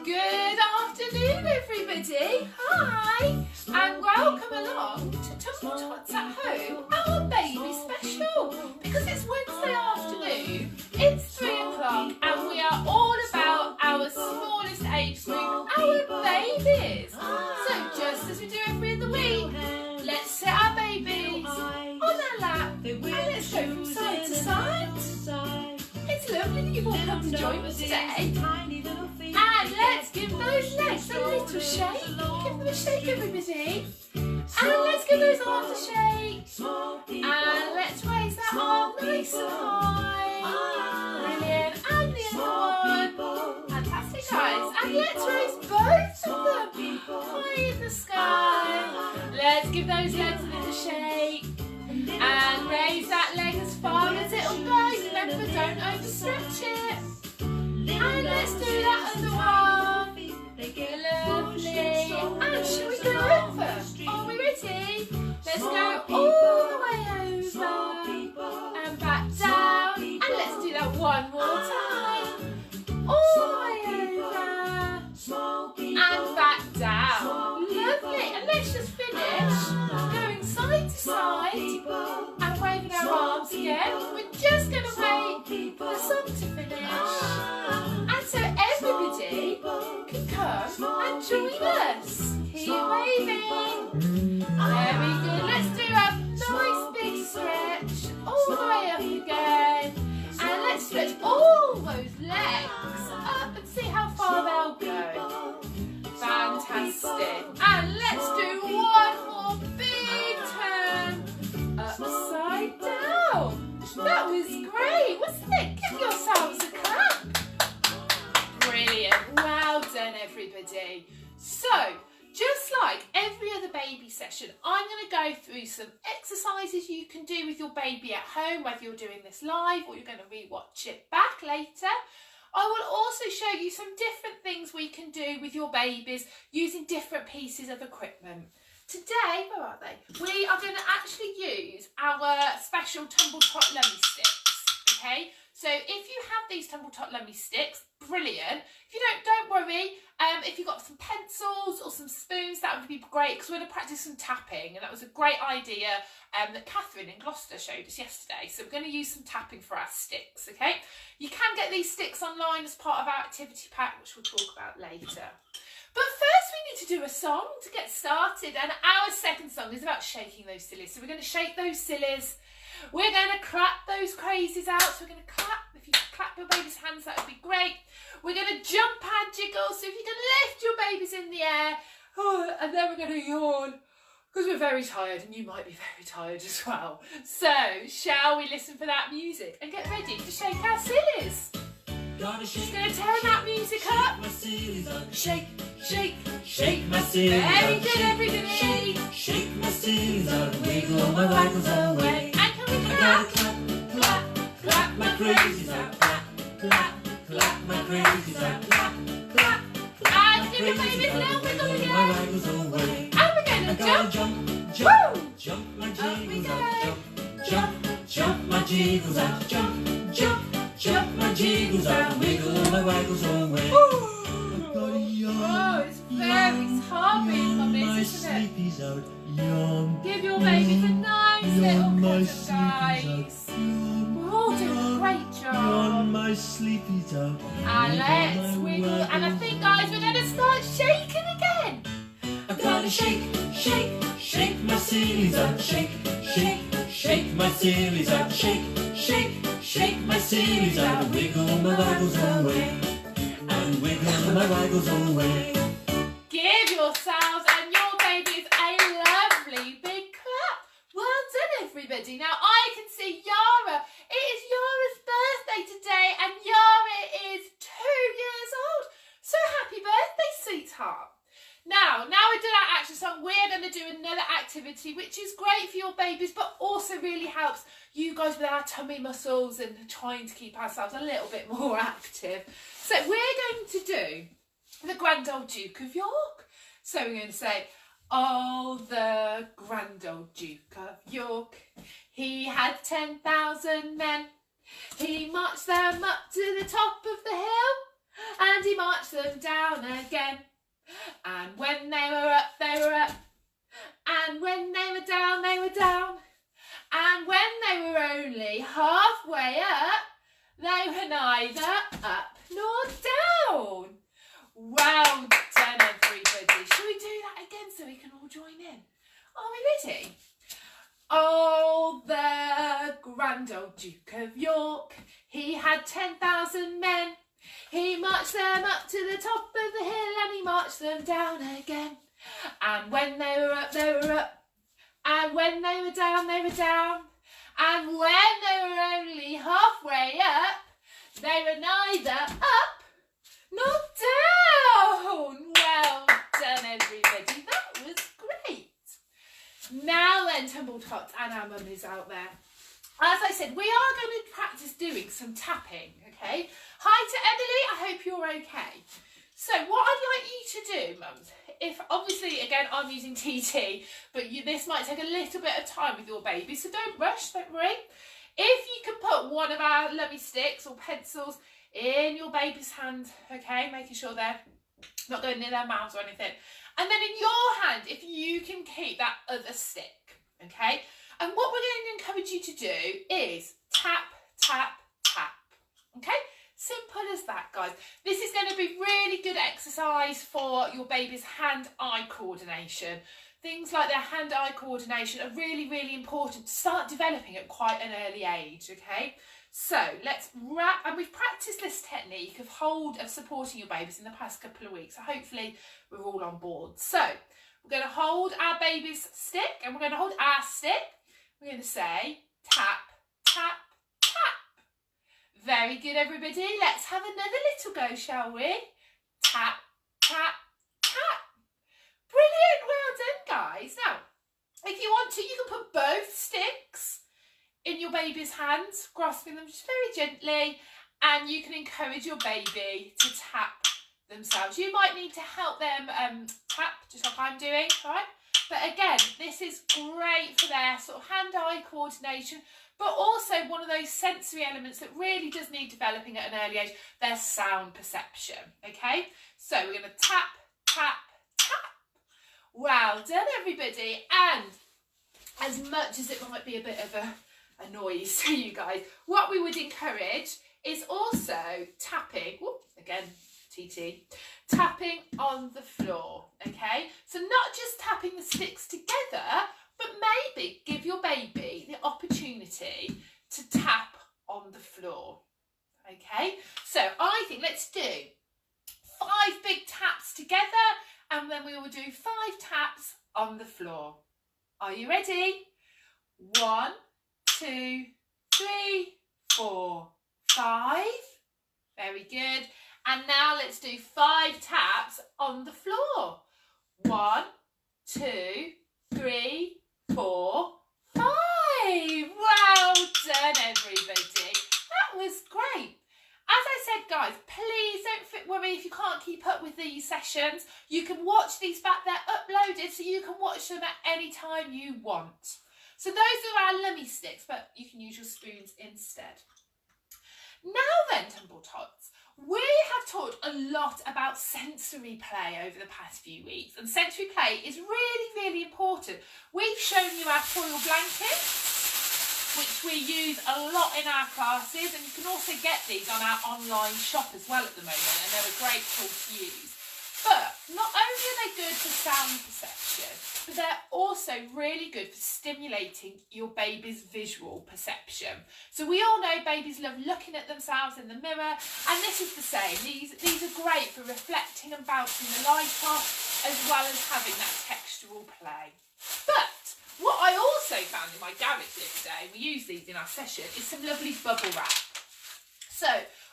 Good afternoon, everybody. Hi, and welcome along to Tumble Tots at Home, our baby special. Because it's Wednesday afternoon, it's 3 o'clock, and we are all about our smallest age group, our babies. So just as we do every other week, let's sit our babies on our lap and let's go from side to side. It's lovely that you've all come to join us today. And let's give those legs a little shake. Give them a shake, everybody. And let's give those arms a shake. And let's raise that arm nice and high. Brilliant. And the other one. Fantastic, guys. And let's raise both of them high in the sky. Let's give those legs a little shake. And raise that leg as far as it'll go. Remember, don't overstretch it. And let's do that other one. Lovely. And shall we go over? Are we ready? Let's go all the way over and back down. And let's do that one more time. All the way over and back down. Lovely. And let's just finish going side to side and waving our arms again. We're just going to wait for the song to finish. And so everybody can come and join us. Keep waving. Very good. Let's do a nice big stretch all the way up again. And let's stretch all those legs up and see how far they'll go. Fantastic. And let's do one more big turn upside down. That was great, wasn't it? Give yourselves a clap. Brilliant. Well done, everybody. So, just like every other baby session, I'm going to go through some exercises you can do with your baby at home, whether you're doing this live or you're going to re-watch it back later. I will also show you some different things we can do with your babies using different pieces of equipment. Today, where are they? We are going to actually use our special Tumble Tot Lummy sticks, okay? So if you have these Tumble Tot Lummy sticks, brilliant. If you don't worry. If you've got some pencils or some spoons, that would be great because we're going to practice some tapping, and that was a great idea that Catherine in Gloucester showed us yesterday. So we're going to use some tapping for our sticks, okay? You can get these sticks online as part of our activity pack, which we'll talk about later. But first we need to do a song to get started, and our second song is about shaking those sillies. So we're going to shake those sillies. We're going to clap those crazies out. So we're going to clap. If you clap your baby's hands, that would be great. We're going to jump and jiggle. So if you can lift your babies in the air. Oh, and then we're going to yawn because we're very tired, and you might be very tired as well. So shall we listen for that music and get ready to shake our sillies? Just going to turn that music up. Shake, shake, shake my sillies. Very good, everybody. Shake, shake my sillies out. Wiggle my waggles away. And can we clap? Clap, clap, clap my crazies out. Clap, clap, clap my crazies out. Clap, clap, clap. And give your babies a little wiggle again. And we're going to jump. Jump, jump my jiggles out. Jump, jump, jump my jiggles out. Jump, jump. Jump my jiggles out, wiggle my waggles away. Oh, it's very hard, mummies, isn't it? Give your babies a nice little cuddle, guys. We're all doing a great job. And let's wiggle. And I think, guys, we're going to start shaking again. I'm gonna shake, shake, shake my sillies out. Shake, shake, shake my sillies out. Shake, shake. Shake my sillies out and wiggle my waggles away. And wiggle my waggles away. Give yourselves and your babies a lovely big clap. Well done, everybody. Now I can see Yara. It is Yara's birthday today, and Yara is 2 years old. So happy birthday, sweetheart. Now we did our action song, we're going to do another activity which is great for your babies but also really helps you guys with our tummy muscles and trying to keep ourselves a little bit more active. So we're going to do the Grand Old Duke of York. So we're going to say, oh, the Grand Old Duke of York, he had 10,000 men. He marched them up to the top of the hill, and he marched them down again. And when they were up, they were up. And when they were down, they were down. And when they were only halfway up, they were neither up nor down. Well done, everybody. Shall we do that again so we can all join in? Are we ready? Oh, the grand old Duke of York, he had 10,000 men. He marched them up to the top of the hill, and he marched them down again. And when they were up, they were up. And when they were down, they were down. And when they were only halfway up, they were neither up nor down. Well done, everybody. That was great. Now then, Tumble Tots and our mummies out there. As I said, we are going to practice doing some tapping, okay? Hi to Emily, I hope you're okay. So what I'd like you to do, mums, if obviously, again, I'm using TT, but this might take a little bit of time with your baby, so don't rush, don't worry. If you can put one of our lovely sticks or pencils in your baby's hand, okay, making sure they're not going near their mouths or anything. And then in your hand, if you can keep that other stick, okay? And what we're going to encourage you to do is tap, tap, tap, okay? Simple as that, guys. This is going to be really good exercise for your baby's hand-eye coordination. Things like their hand-eye coordination are really, really important to start developing at quite an early age, okay? So let's wrap, and we've practiced this technique of supporting your babies in the past couple of weeks. So hopefully we're all on board. So we're going to hold our baby's stick, and we're going to hold our stick. We're going to say tap, tap, tap. Very good, everybody. Let's have another little go, shall we? Tap, tap, tap. Brilliant. Well done, guys. Now, if you want to, you can put both sticks in your baby's hands, grasping them just very gently, and you can encourage your baby to tap themselves. You might need to help them tap, just like I'm doing, right? But again, this is great for their sort of hand-eye coordination, but also one of those sensory elements that really does need developing at an early age, their sound perception, okay? So we're going to tap, tap, tap. Well done, everybody. And as much as it might be a bit of a noise to you guys, what we would encourage is also tapping, whoop, again, TT, tapping on the floor, okay? So not just tapping the sticks together, but maybe give your baby the opportunity to tap on the floor, okay? So I think let's do 5 big taps together, and then we will do 5 taps on the floor. Are you ready? 1, 2, 3, 4, 5. Very good. And now let's do 5 taps on the floor. 1, 2, 3, 4, 5. Well done, everybody. That was great. As I said, guys, please don't worry if you can't keep up with these sessions. You can watch these back. They're uploaded, so you can watch them at any time you want. So those are our lummy sticks, but you can use your spoons instead. Now then, Tumble Tots, we have talked a lot about sensory play over the past few weeks, and sensory play is really, really important. We've shown you our foil blankets, which we use a lot in our classes, and you can also get these on our online shop as well at the moment, and they're a great tool to use. But not only are they good for sound perception, but they're also really good for stimulating your baby's visual perception. So we all know babies love looking at themselves in the mirror, and this is the same. These are great for reflecting and bouncing the light off, as well as having that textural play. But what I also found in my garage the other day, we use these in our session, is some lovely bubble wrap. So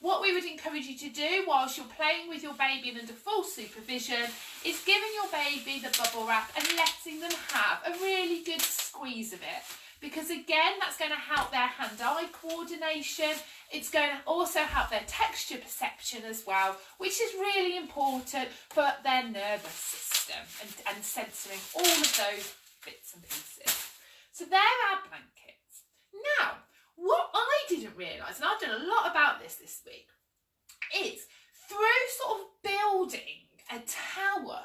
what we would encourage you to do whilst you're playing with your baby and under full supervision is giving your baby the bubble wrap and letting them have a really good squeeze of it. Because again, that's going to help their hand-eye coordination. It's going to also help their texture perception as well, which is really important for their nervous system and censoring all of those bits and pieces. So there are our blankets. Now, what I didn't realise, and I've done a lot about this week, is through sort of building a tower,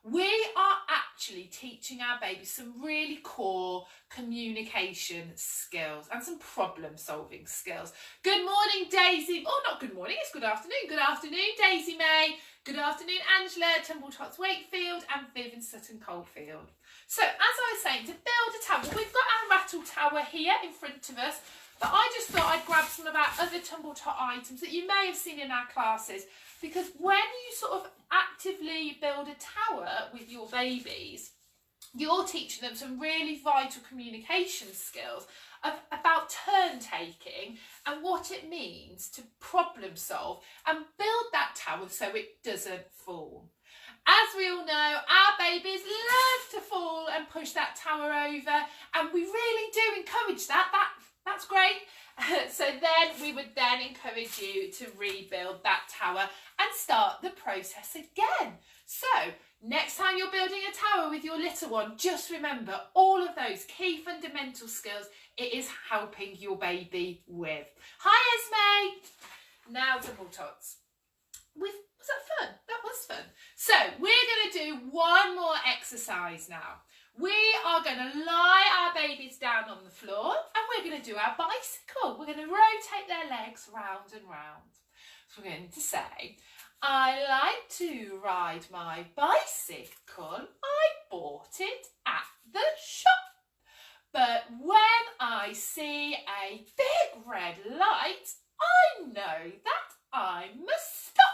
we are actually teaching our babies some really core communication skills and some problem solving skills. Good morning, Daisy. Oh, not good morning, it's good afternoon. Good afternoon, Daisy May. Good afternoon, Angela, Tumble Tots Wakefield, and Viv in Sutton Coldfield. So, as I was saying, to build a tower, we've got our rattle tower here in front of us, but I just thought I'd grab some of our other Tumble Tot items that you may have seen in our classes, because when you sort of actively build a tower with your babies, you're teaching them some really vital communication skills about turn taking and what it means to problem solve and build that tower so it doesn't fall. As we all know, our babies love to fall and push that tower over, and we really do encourage that. That's great. So then we would then encourage you to rebuild that tower and start the process again. So next time you're building a tower with your little one, just remember all of those key fundamental skills it is helping your baby with. Hi, Esme. Now, Tumble Tots. Was that fun? That was fun. So we're going to do one more exercise now. We are going to lie our babies down on the floor and we're going to do our bicycle. We're going to rotate their legs round and round. So we're going to say, I like to ride my bicycle. I bought it at the shop. But when I see a big red light, I know that I must stop.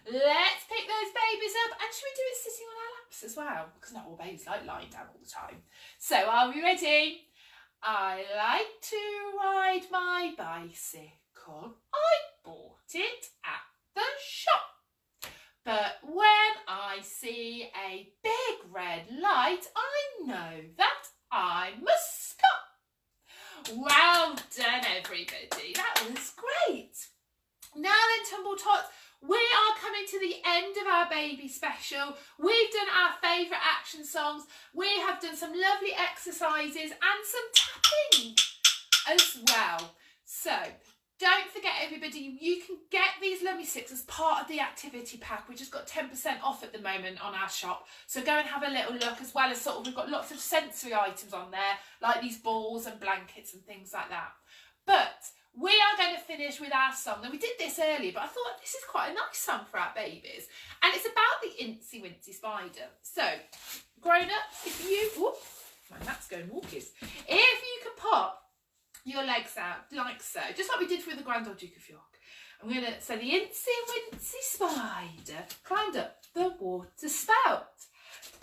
Let's pick those babies up, and should we do it sitting on our laps as well? Because not all babies like lying down all the time. So are we ready? I like to ride my bicycle. I bought it at the shop. But when I see a big red light, I know that I must stop. Well done, everybody. That was great. Now then, Tumble Tots, we are coming to the end of our baby special. We've done our favourite action songs. We have done some lovely exercises and some tapping as well. So don't forget, everybody, you can get these lovely sticks as part of the activity pack. We've just got 10% off at the moment on our shop. So go and have a little look, as well as sort of we've got lots of sensory items on there, like these balls and blankets and things like that. But we are going to finish with our song. Now, we did this earlier, but I thought this is quite a nice song for our babies. And it's about the Incy Wincy Spider. So, grown-ups, if you... Oops, my mat's going walkies. If you can pop your legs out like so, just like we did with the Grand Old Duke of York. I'm going to... So, the Incy Wincy Spider climbed up the water spout.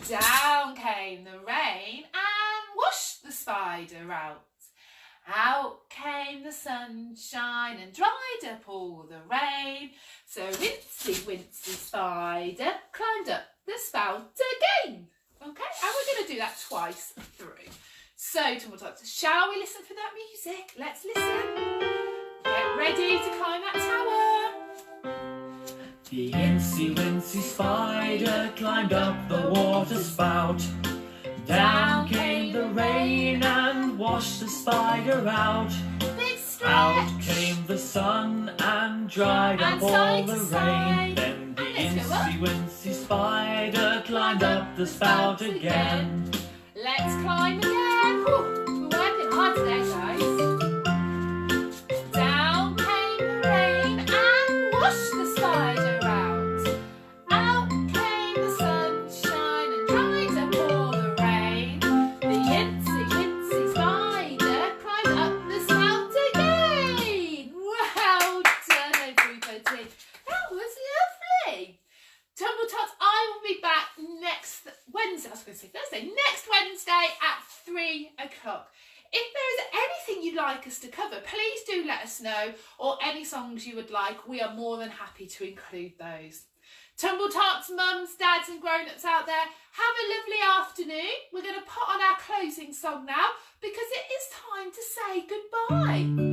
Down came the rain and washed the spider out. Out came the sunshine and dried up all the rain. So Incy Wincy Spider climbed up the spout again. Okay, and we're going to do that twice through. So, Tumble Tots, shall we listen for that music? Let's listen. Get ready to climb that tower. The Incy Wincy Spider climbed up the water spout. Down came the rain and washed the spider out. Big stretch. Out came the sun and dried up all the rain. Then the Incy Wincy Spider climbed up the spout again. Let's climb again. Whew, we're working hard today, guys. Down came the rain and washed the spider out. Out came the sunshine and dried up all the rain. The Incy Wincy Spider climbed up the spout again. Well done, everybody. That was lovely. Tumble Tots, I will be back next Wednesday. I was going to say Thursday. Next Wednesday at 3 o'clock. If there is anything you'd like us to cover, please do let us know, or any songs you would like. We are more than happy to include those. Tumble Tots, mums, dads and grown-ups out there, have a lovely afternoon. We're going to put on our closing song now because it is time to say goodbye.